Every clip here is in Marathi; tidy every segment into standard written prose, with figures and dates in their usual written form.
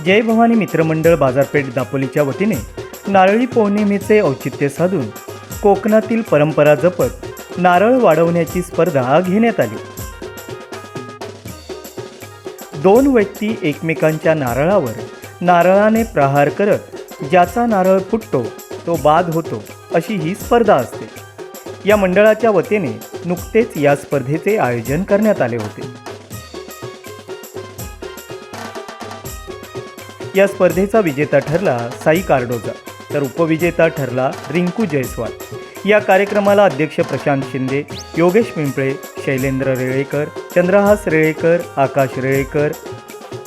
जय भवानी मित्रमंडळ बाजारपेठ दापोलीच्या वतीने नारळी पौर्णिमेचे औचित्य साधून कोकणातील परंपरा जपत नारळ वाढवण्याची स्पर्धा घेण्यात आली। दोन व्यक्ती एकमेकांच्या नारळावर नारळाने प्रहार करत ज्याचा नारळ फुटतो तो बाद होतो अशी ही स्पर्धा असते। या मंडळाच्या वतीने नुकतेच या स्पर्धेचे आयोजन करण्यात आले होते। या स्पर्धेचा विजेता ठरला साई कार्डोजा, तर उपविजेता ठरला रिंकू जयस्वाल। या कार्यक्रमाला अध्यक्ष प्रशांत शिंदे, योगेश पिंपळे, शैलेंद्र रेळेकर, चंद्रहास रेळेकर, आकाश रेळेकर,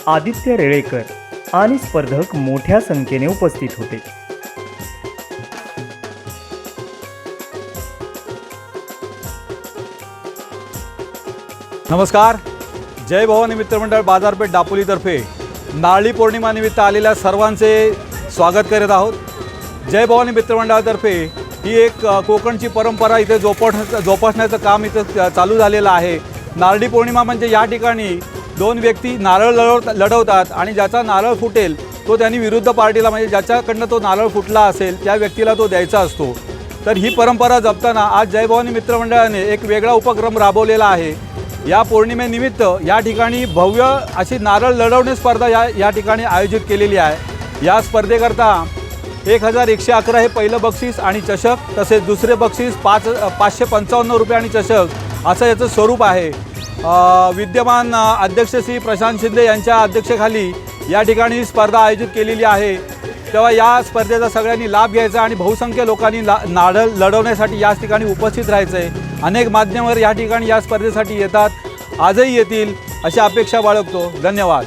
आदित्य रेळेकर आणि स्पर्धक मोठ्या संख्येने उपस्थित होते। नमस्कार। जय भवानी मित्रमंडळ बाजारपेठ दापोलीतर्फे नारळी पौर्णिमा निमित्त आलेल्या सर्वांचे स्वागत करत आहोत। जय भवानी मित्रमंडळातर्फे ही एक कोकणची परंपरा इथे जोपासण्याचं काम इथं चालू झालेलं आहे। नारळी पौर्णिमा म्हणजे या ठिकाणी दोन व्यक्ती नारळ लढवतात आणि ज्याचा नारळ फुटेल तो त्यांनी विरुद्ध पार्टीला, म्हणजे ज्याच्याकडनं तो नारळ फुटला असेल त्या व्यक्तीला तो द्यायचा असतो। तर ही परंपरा जपताना आज जय भवानी मित्रमंडळाने एक वेगळा उपक्रम राबवलेला आहे। या पौर्णिमेनिमित्त या ठिकाणी भव्य अशी नारळ लढवणे स्पर्धा या ठिकाणी आयोजित केलेली आहे। या स्पर्धेकरता 1111 हे पहिलं बक्षीस आणि चषक, तसेच दुसरे बक्षीस 555 रुपये आणि चषक असं याचं स्वरूप आहे। विद्यमान अध्यक्ष श्री प्रशांत शिंदे यांच्या अध्यक्षतेखाली या ठिकाणी ही स्पर्धा आयोजित केलेली आहे। तेव्हा या स्पर्धेचा सगळ्यांनी लाभ घ्यायचा आणि बहुसंख्य लोकांनी नारळ लढवण्यासाठी याच ठिकाणी उपस्थित राहायचं आहे। अनेक माध्यमांवर या ठिकाणी या स्पर्धेसाठी येतात, आजही येतील अशी अपेक्षा बाळगतो। धन्यवाद।